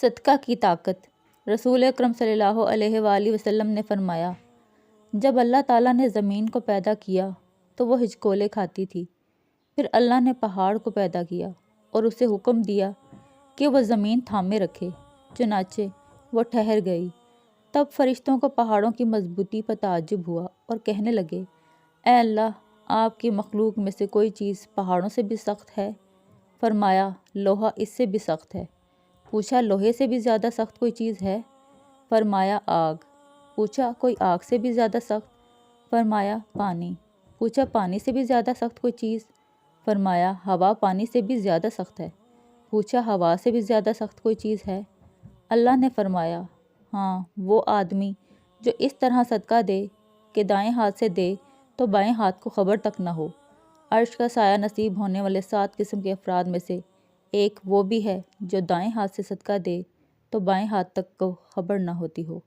صدقہ کی طاقت۔ رسول اکرم صلی اللہ علیہ وآلہ وسلم نے فرمایا، جب اللہ تعالیٰ نے زمین کو پیدا کیا تو وہ ہچکولے کھاتی تھی۔ پھر اللہ نے پہاڑ کو پیدا کیا اور اسے حکم دیا کہ وہ زمین تھامے رکھے، چنانچہ وہ ٹھہر گئی۔ تب فرشتوں کو پہاڑوں کی مضبوطی پر تعجب ہوا اور کہنے لگے، اے اللہ، آپ کی مخلوق میں سے کوئی چیز پہاڑوں سے بھی سخت ہے؟ فرمایا، لوہا اس سے بھی سخت ہے۔ پوچھا، لوہے سے بھی زیادہ سخت کوئی چیز ہے؟ فرمایا، آگ۔ پوچھا، کوئی آگ سے بھی زیادہ سخت؟ فرمایا، پانی۔ پوچھا، پانی سے بھی زیادہ سخت کوئی چیز؟ فرمایا، ہوا پانی سے بھی زیادہ سخت ہے۔ پوچھا، ہوا سے بھی زیادہ سخت کوئی چیز ہے؟ اللہ نے فرمایا، ہاں، وہ آدمی جو اس طرح صدقہ دے کہ دائیں ہاتھ سے دے تو بائیں ہاتھ کو خبر تک نہ ہو۔ عرش کا سایہ نصیب ہونے والے 7 قسم کے افراد میں سے ایک وہ بھی ہے جو دائیں ہاتھ سے صدقہ دے تو بائیں ہاتھ تک کو خبر نہ ہوتی ہو۔